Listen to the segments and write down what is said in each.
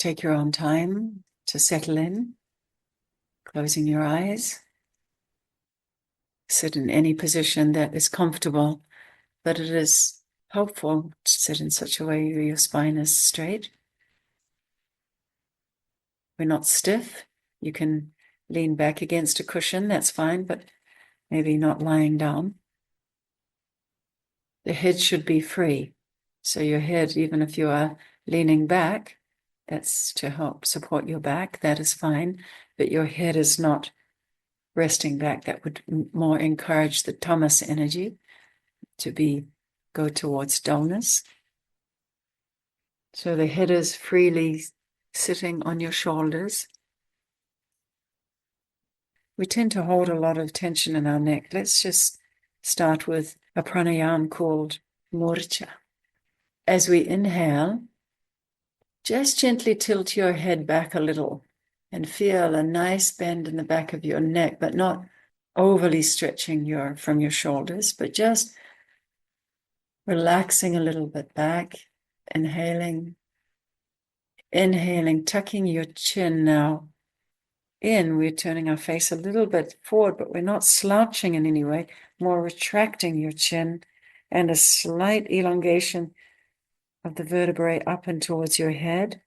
take your own time to settle in, closing your eyes. Sit in any position that is comfortable, but it is helpful to sit in such a way your spine is straight. We're not stiff. You can lean back against a cushion, that's fine, but maybe not lying down. The head should be free. So your head, even if you are leaning back, that's to help support your back, that is fine, but your head is not resting back. That would more encourage the tamas energy to go towards dullness. So the head is freely sitting on your shoulders. We tend to hold a lot of tension in our neck. Let's just start with a pranayam called Murcha. As we inhale, just gently tilt your head back a little and feel a nice bend in the back of your neck, but not overly stretching from your shoulders, but just relaxing a little bit back, inhaling, tucking your chin now in. We're turning our face a little bit forward, but we're not slouching in any way, more retracting your chin and a slight elongation of the vertebrae up and towards your head.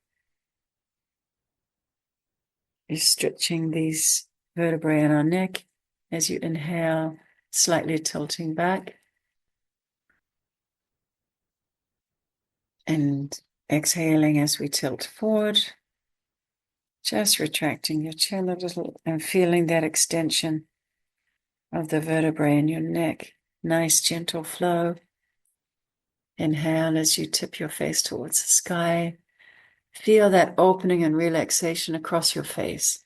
You're stretching these vertebrae in our neck as you inhale, slightly tilting back. And exhaling as we tilt forward, just retracting your chin a little and feeling that extension of the vertebrae in your neck. Nice, gentle flow. Inhale as you tip your face towards the sky. Feel that opening and relaxation across your face.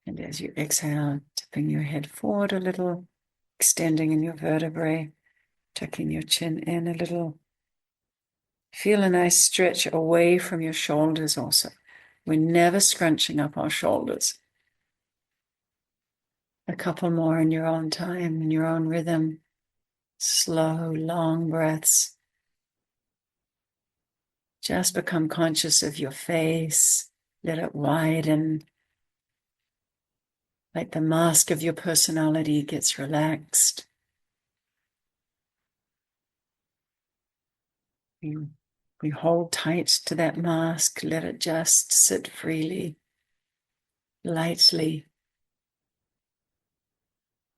And as you exhale, tipping your head forward a little, extending in your vertebrae, tucking your chin in a little. Feel a nice stretch away from your shoulders also. We're never scrunching up our shoulders. A couple more in your own time, in your own rhythm. Slow, long breaths. Just become conscious of your face. Let it widen. Like the mask of your personality gets relaxed. We hold tight to that mask. Let it just sit freely, lightly.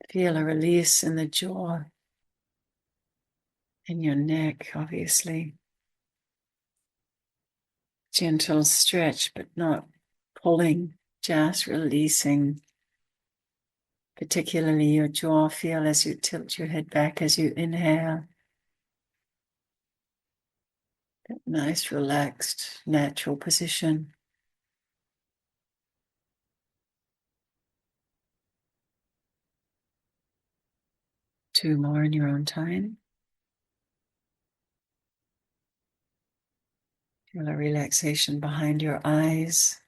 Feel a release in the jaw, in your neck, obviously. Gentle stretch, but not pulling, just releasing. Particularly your jaw. Feel as you tilt your head back as you inhale. That nice, relaxed, natural position. Two more in your own time. Feel a relaxation behind your eyes.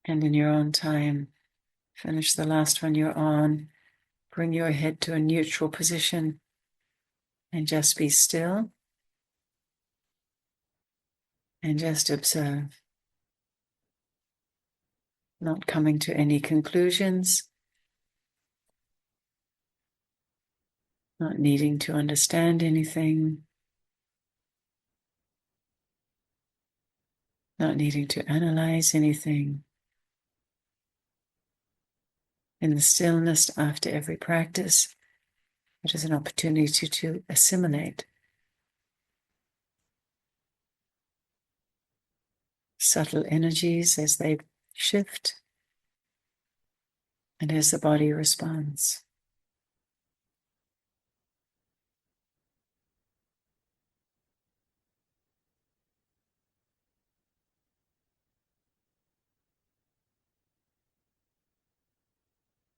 And in your own time, finish the last one you're on. Bring your head to a neutral position and just be still and just observe. Not coming to any conclusions, not needing to understand anything, not needing to analyze anything. In the stillness after every practice, it is an opportunity to assimilate subtle energies as they shift and as the body responds.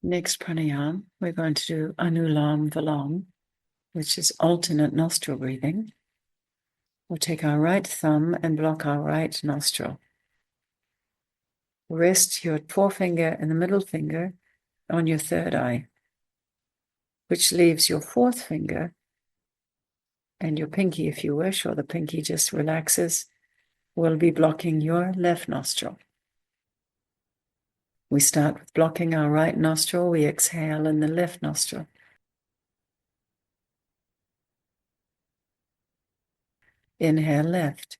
Next pranayam, we're going to do anulam vilom, which is alternate nostril breathing. We'll take our right thumb and block our right nostril. Rest your forefinger and the middle finger on your third eye. which leaves your fourth finger and your pinky, if you wish, or the pinky just relaxes, will be blocking your left nostril. We start with blocking our right nostril. We exhale in the left nostril. Inhale left.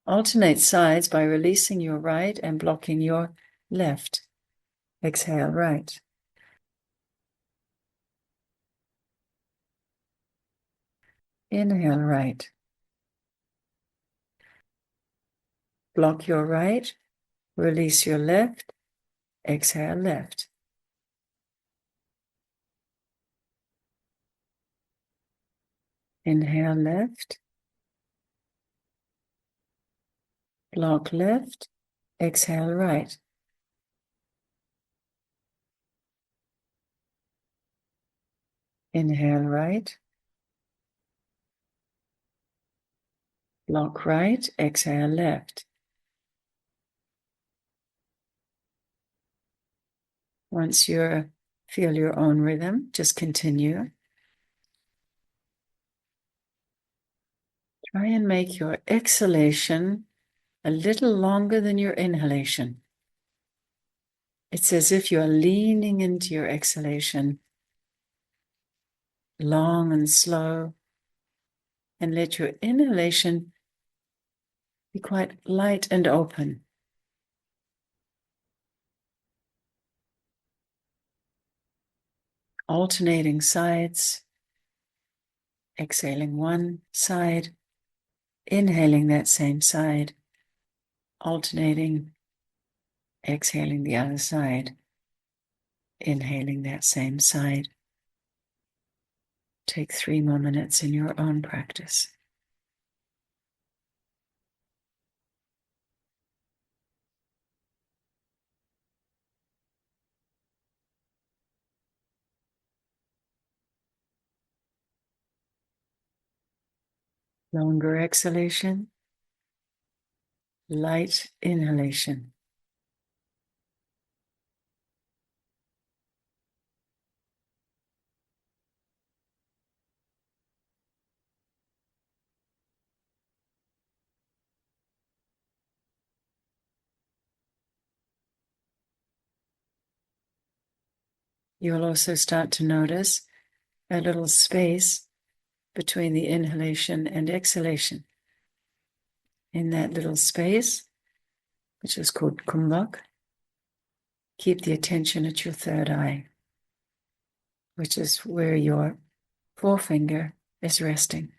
Alternate sides by releasing your right and blocking your left. Exhale right. Inhale right. Block your right. Release your left. Exhale left. Inhale left. Block left. Exhale right. Inhale right. Block right. Exhale left. Once you feel your own rhythm, just continue. Try and make your exhalation a little longer than your inhalation. It's as if you're leaning into your exhalation, long and slow, and let your inhalation be quite light and open. Alternating sides, exhaling one side, inhaling that same side, alternating, exhaling the other side, inhaling that same side. Take 3 more minutes in your own practice. Longer exhalation, light inhalation. You'll also start to notice a little space between the inhalation and exhalation. In that little space, which is called Kumbhak, keep the attention at your third eye, which is where your forefinger is resting.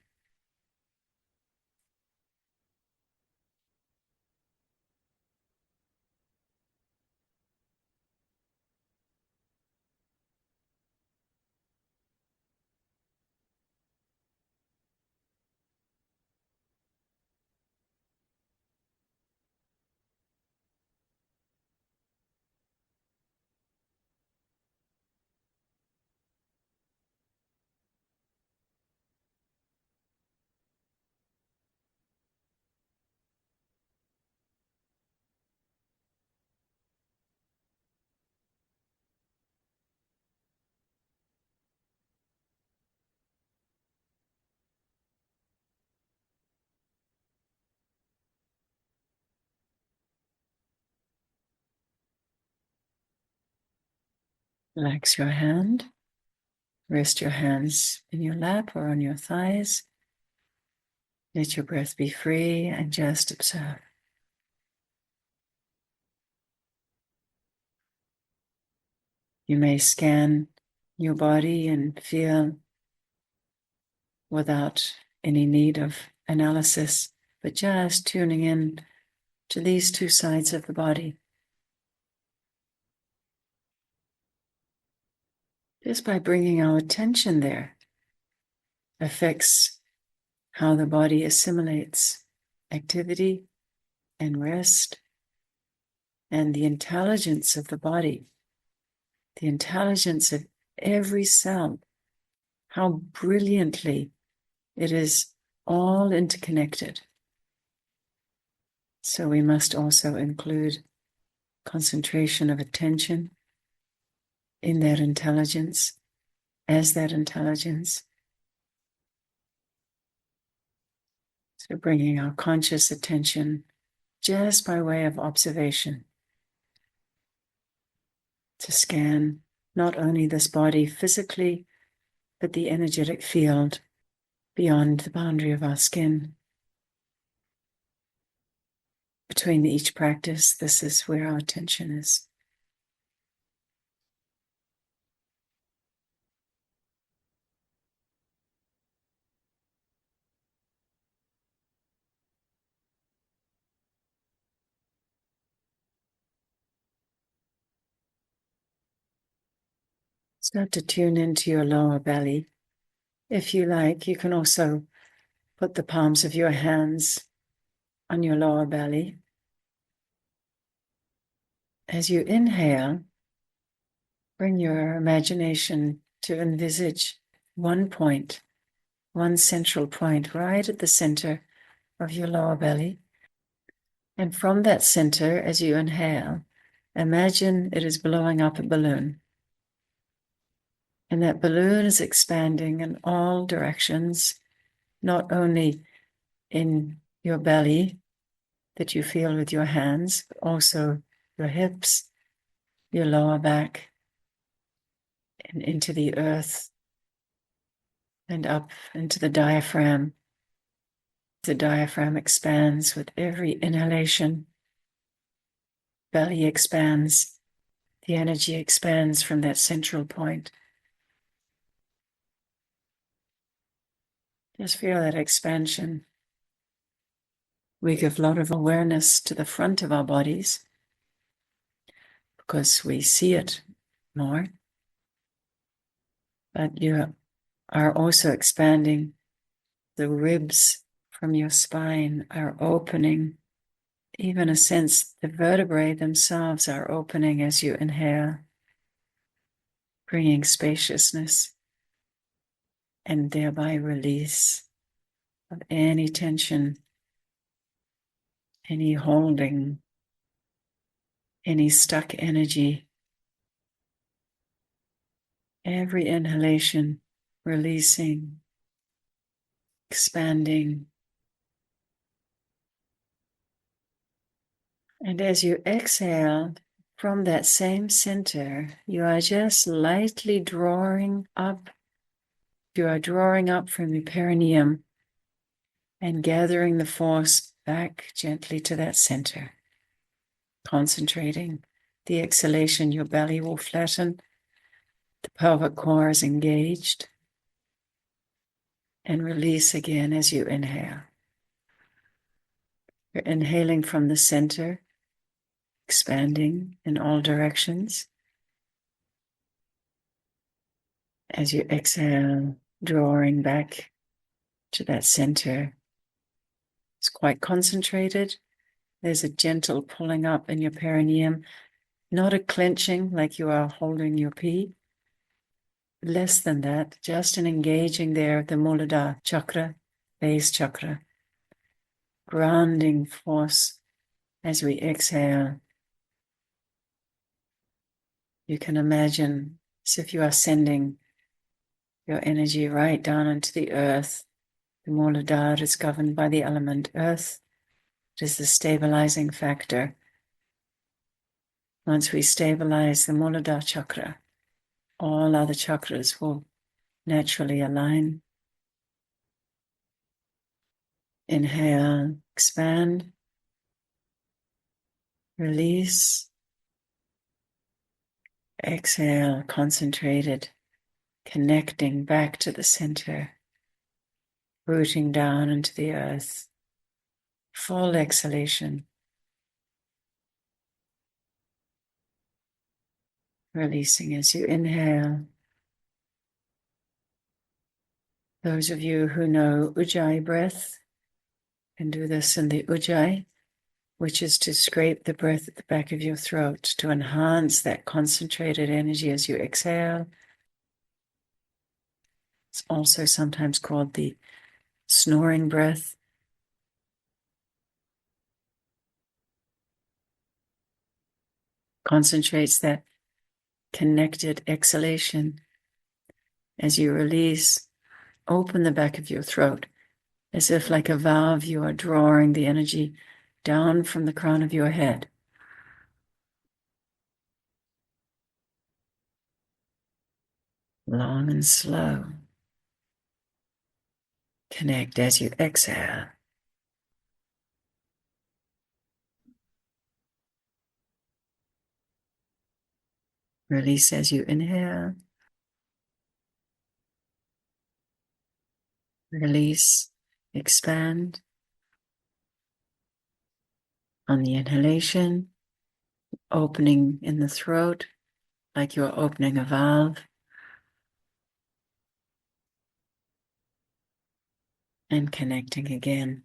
Relax your hand. Rest your hands in your lap or on your thighs. Let your breath be free and just observe. You may scan your body and feel without any need of analysis, but just tuning in to these two sides of the body. Just by bringing our attention there affects how the body assimilates activity and rest, and the intelligence of the body, the intelligence of every cell, how brilliantly it is all interconnected. So we must also include concentration of attention in that intelligence, as that intelligence. So bringing our conscious attention just by way of observation to scan not only this body physically, but the energetic field beyond the boundary of our skin. Between each practice, this is where our attention is. Start to tune into your lower belly. If you like, you can also put the palms of your hands on your lower belly. As you inhale, bring your imagination to envisage one point, one central point right at the center of your lower belly. And from that center, as you inhale, imagine it is blowing up a balloon. And that balloon is expanding in all directions, not only in your belly that you feel with your hands, but also your hips, your lower back, and into the earth, and up into the diaphragm. The diaphragm expands with every inhalation. Belly expands. The energy expands from that central point. Just feel that expansion. We give a lot of awareness to the front of our bodies because we see it more. But you are also expanding. The ribs from your spine are opening. Even a sense the vertebrae themselves are opening as you inhale, bringing spaciousness and thereby release of any tension, any holding, any stuck energy. Every inhalation, releasing, expanding. And as you exhale from that same center, you are just lightly drawing up. You are drawing up from your perineum and gathering the force back gently to that center. Concentrating the exhalation, your belly will flatten. The pelvic core is engaged. And release again as you inhale. You're inhaling from the center, expanding in all directions. As you exhale, drawing back to that center. It's quite concentrated. There's a gentle pulling up in your perineum, not a clenching like you are holding your pee. Less than that, just an engaging there of the Muladhara chakra, base chakra. Grounding force as we exhale. You can imagine as if you are sending your energy right down into the earth. The Muladhara is governed by the element earth. It is the stabilizing factor. Once we stabilize the Muladhara chakra, all other chakras will naturally align. Inhale, expand, release. Exhale, concentrated, connecting back to the center, rooting down into the earth. Full exhalation. Releasing as you inhale. Those of you who know Ujjayi breath can do this in the Ujjayi, which is to scrape the breath at the back of your throat to enhance that concentrated energy as you exhale. It's also sometimes called the snoring breath. Concentrates that connected exhalation. As you release, open the back of your throat, as if like a valve you are drawing the energy down from the crown of your head. Long and slow. Connect as you exhale. Release as you inhale. Release, expand. On the inhalation, opening in the throat like you're opening a valve. And connecting again.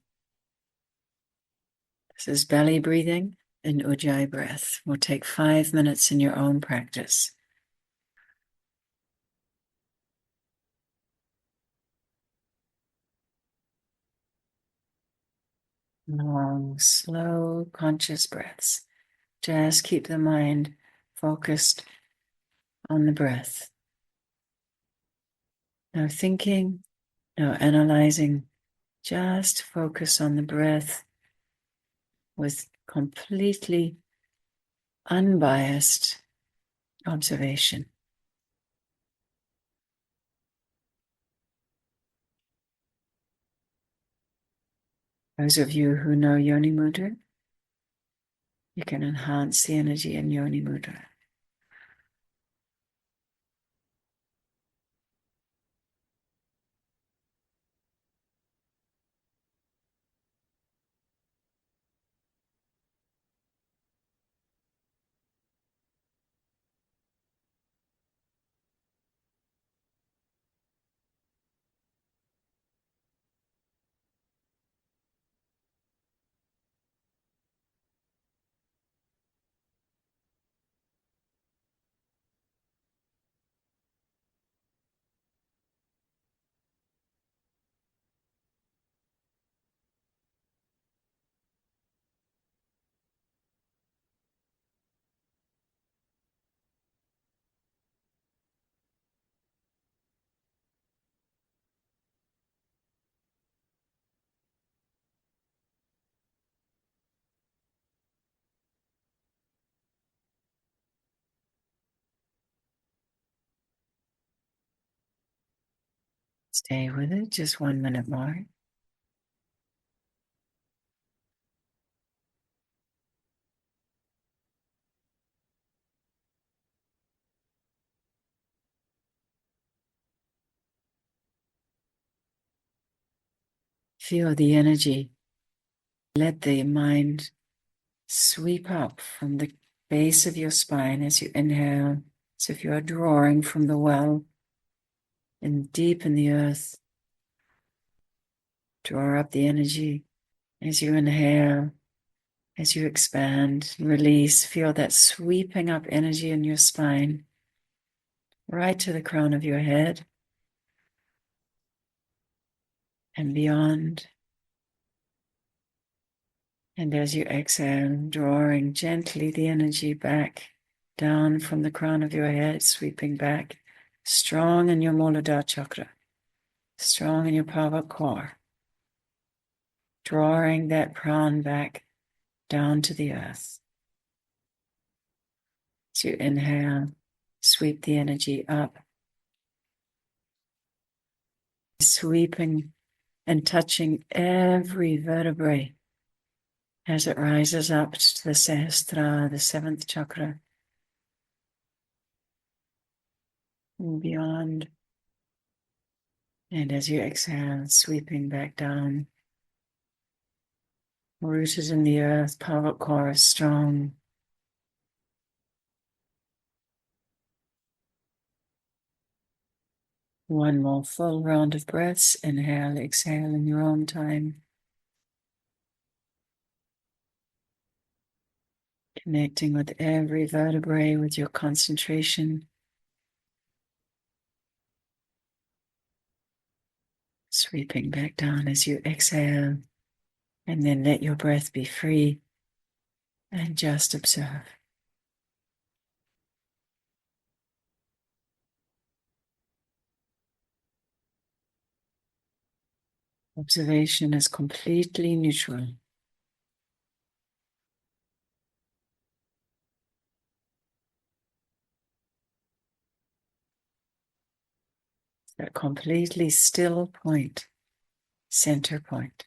This is belly breathing and Ujjayi breath. Will take 5 minutes in your own practice. Long, slow, conscious breaths. Just keep the mind focused on the breath. No thinking, no analyzing. Just focus on the breath with completely unbiased observation. Those of you who know Yoni Mudra, you can enhance the energy in Yoni Mudra. Stay with it, just 1 minute more. Feel the energy. Let the mind sweep up from the base of your spine as you inhale, as if you are drawing from the well and deep in the earth. Draw up the energy as you inhale, as you expand, release. Feel that sweeping up energy in your spine, right to the crown of your head and beyond. And as you exhale, drawing gently the energy back down from the crown of your head, sweeping back, strong in your Muladhara chakra, strong in your pelvic core, drawing that prana back down to the earth. As you inhale, sweep the energy up, sweeping and touching every vertebrae as it rises up to the Sahasrara, the 7th chakra, and beyond. And as you exhale, sweeping back down, rooted in the earth, pelvic core is strong. One more full round of breaths. Inhale, exhale in your own time. Connecting with every vertebrae with your concentration. Sweeping back down as you exhale. And then let your breath be free and just observe. Observation is completely neutral. That completely still point, center point.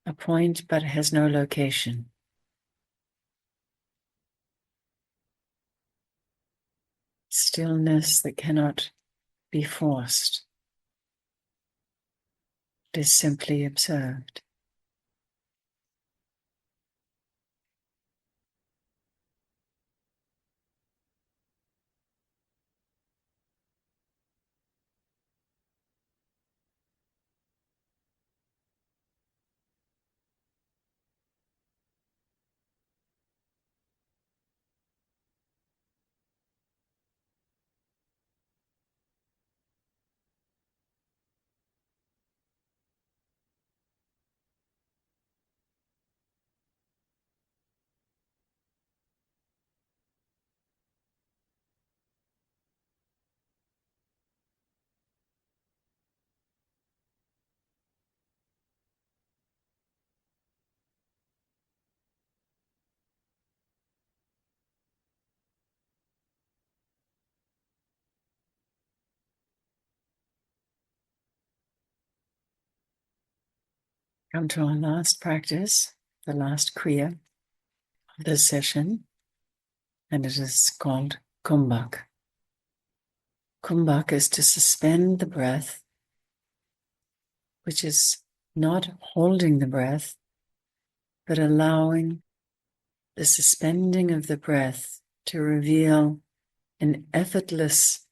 A point but has no location. Stillness that cannot be forced. It is simply observed. Come to our last practice, the last Kriya of this session, and it is called Kumbhak. Kumbhak is to suspend the breath, which is not holding the breath, but allowing the suspending of the breath to reveal an effortless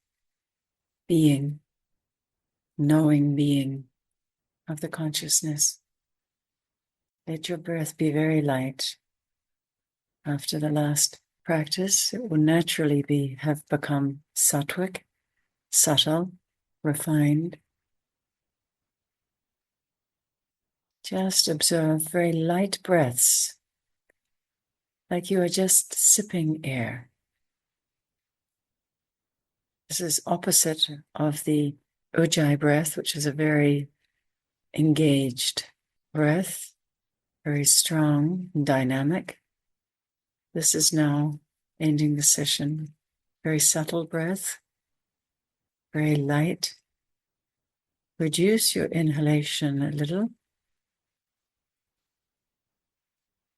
being, knowing being of the consciousness. Let your breath be very light. After the last practice, it will naturally have become sattvic, subtle, refined. Just observe very light breaths, like you are just sipping air. This is opposite of the ujjayi breath, which is a very engaged breath, very strong and dynamic. This is now ending the session. Very subtle breath, very light. Reduce your inhalation a little.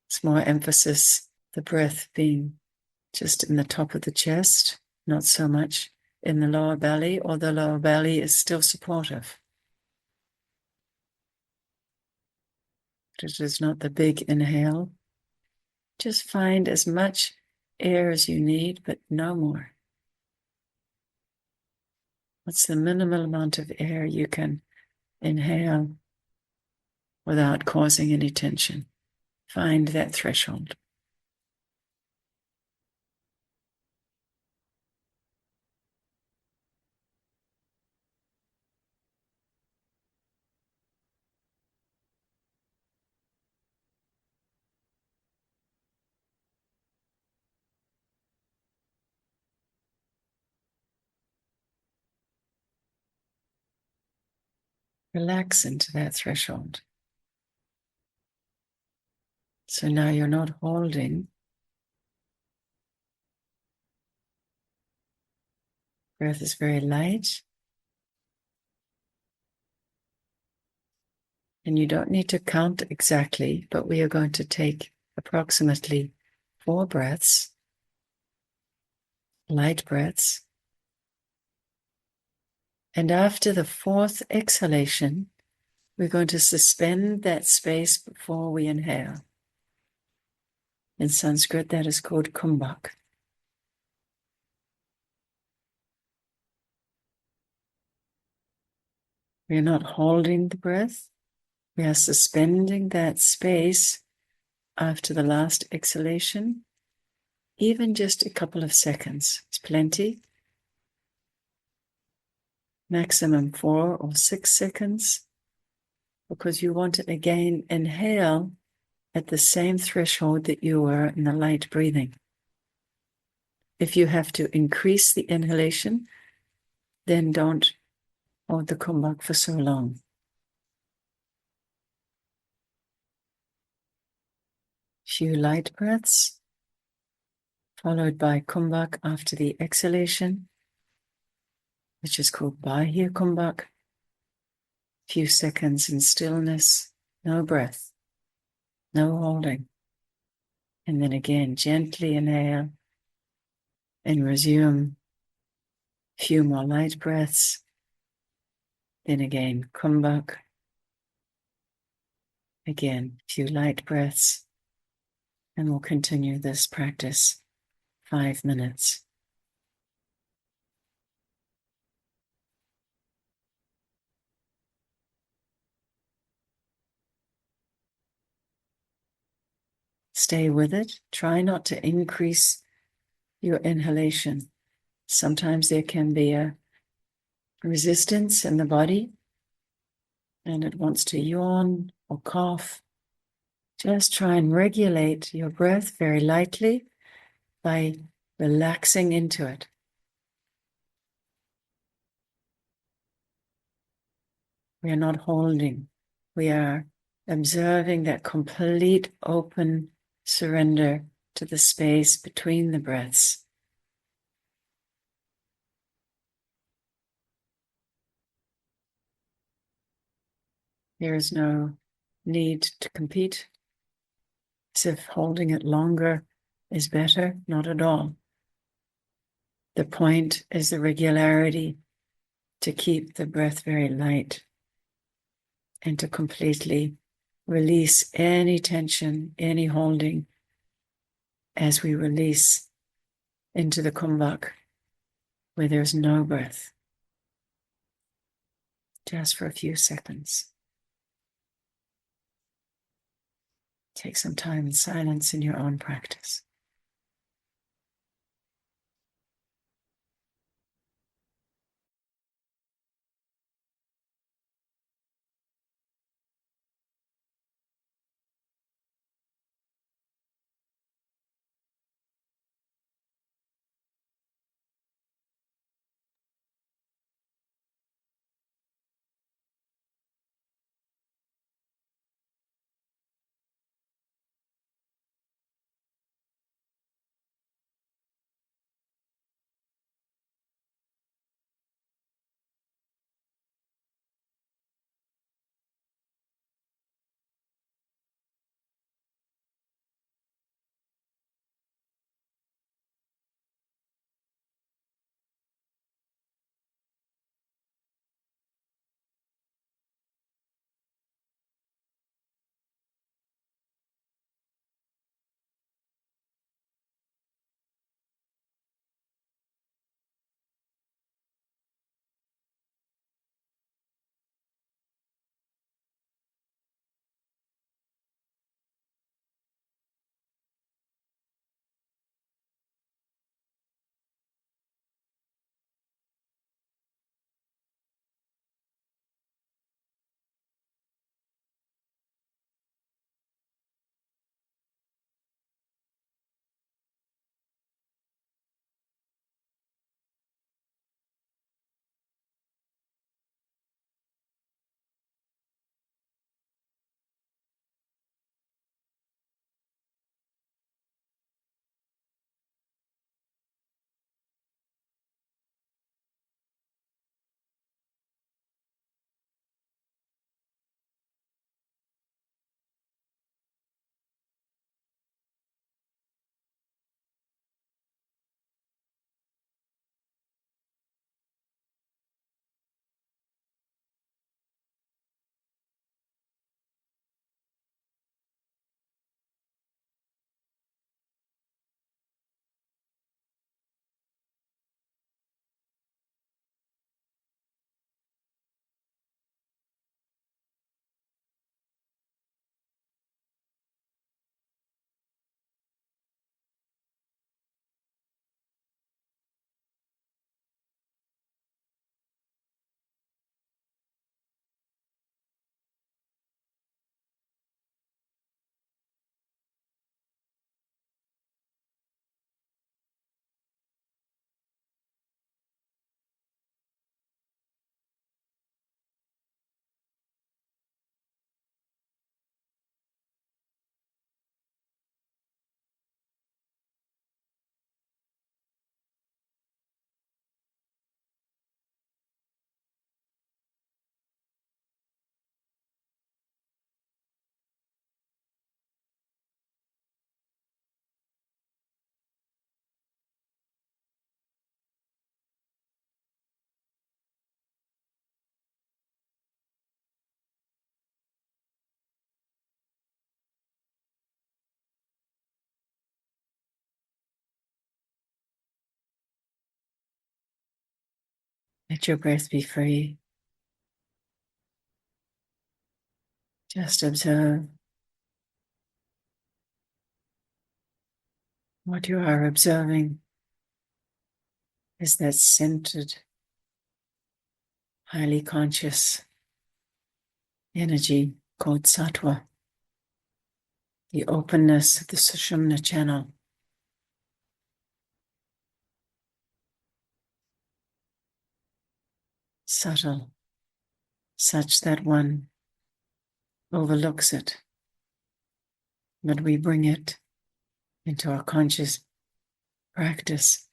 It's more emphasis, the breath being just in the top of the chest, not so much in the lower belly, or the lower belly is still supportive. It is not the big inhale. Just find as much air as you need, but no more. What's the minimal amount of air you can inhale without causing any tension? Find that threshold. Relax into that threshold. So now you're not holding. Breath is very light. And you don't need to count exactly, but we are going to take approximately 4 breaths, light breaths. And after the 4th exhalation, we're going to suspend that space before we inhale. In Sanskrit, that is called Kumbhak. We are not holding the breath. We are suspending that space after the last exhalation. Even just a couple of seconds is plenty. Maximum 4 or 6 seconds, because you want to again inhale at the same threshold that you were in the light breathing. If you have to increase the inhalation, then don't hold the Kumbhak for so long. Few light breaths, followed by Kumbhak after the exhalation, which is called Bahya Kumbhak. Few seconds in stillness, no breath, no holding. And then again, gently inhale and resume. Few more light breaths. Then again, Kumbhak. Again, few light breaths. And we'll continue this practice 5 minutes. Stay with it. Try not to increase your inhalation. Sometimes there can be a resistance in the body and it wants to yawn or cough. Just try and regulate your breath very lightly by relaxing into it. We are not holding. We are observing that complete open surrender to the space between the breaths. There is no need to compete, as if holding it longer is better. Not at all. The point is the regularity to keep the breath very light and to completely release any tension, any holding as we release into the Kumbhak where there's no breath. Just for a few seconds. Take some time in silence in your own practice. Let your breath be free. Just observe what you are observing is that centered, highly conscious energy called sattva, the openness of the Sushumna channel. Subtle, such that one overlooks it, but we bring it into our conscious practice.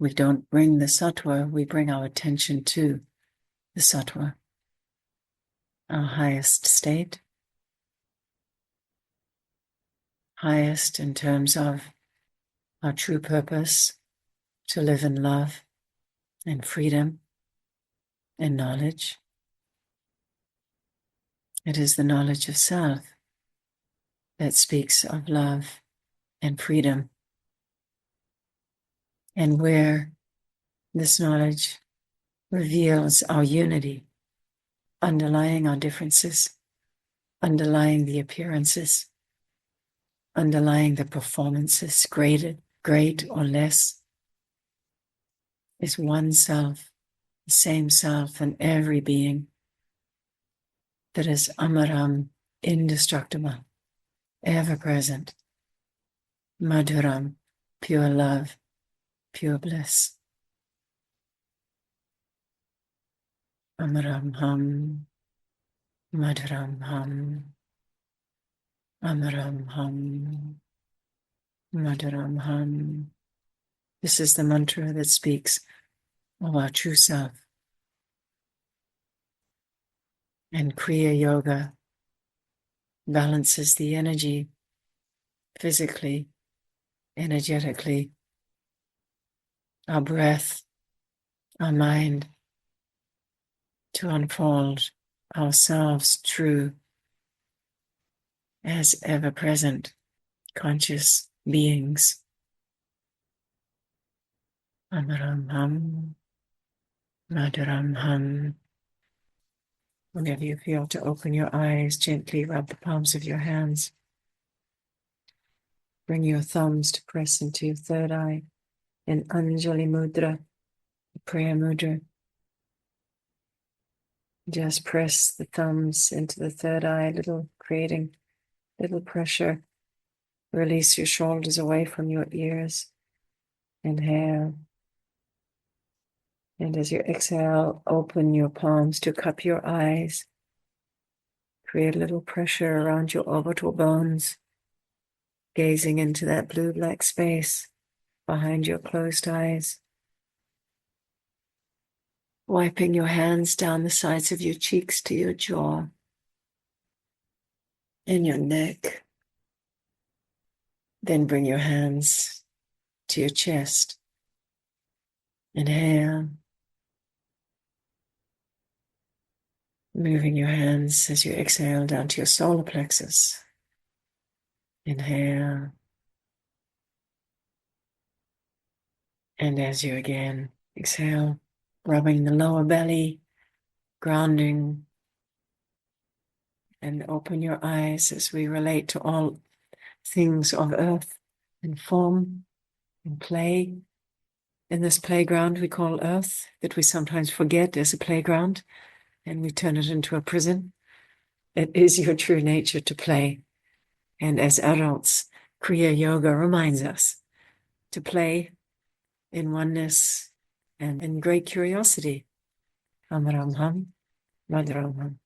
We don't bring the sattva, we bring our attention to the sattva, our highest state, highest in terms of our true purpose, to live in love and freedom and knowledge. It is the knowledge of self that speaks of love and freedom, and where this knowledge reveals our unity, underlying our differences, underlying the appearances, underlying the performances, great or less, is one self, the same self in every being that is amaram, indestructible, ever present, madhuram, pure love, pure bliss. Amaram ham, madhuram ham, amaram ham, madhuram ham. This is the mantra that speaks of our true self. And Kriya Yoga balances the energy physically, energetically, our breath, our mind, to unfold ourselves true as ever-present conscious beings. Amaram ham, madhuram ham. Whenever you feel to open your eyes, gently rub the palms of your hands. Bring your thumbs to press into your third eye in Anjali Mudra, prayer mudra. Just press the thumbs into the third eye, creating little pressure. Release your shoulders away from your ears. Inhale. And as you exhale, open your palms to cup your eyes. Create a little pressure around your orbital bones, gazing into that blue-black space behind your closed eyes. Wiping your hands down the sides of your cheeks to your jaw and your neck. Then bring your hands to your chest. Inhale. Moving your hands as you exhale down to your solar plexus. Inhale. And as you again exhale, rubbing the lower belly, grounding, and open your eyes as we relate to all things of earth and form and play. In this playground we call earth, that we sometimes forget is a playground, and we turn it into a prison. It is your true nature to play. And as adults, Kriya Yoga reminds us to play in oneness and in great curiosity. Amaram ham, madhuram ham.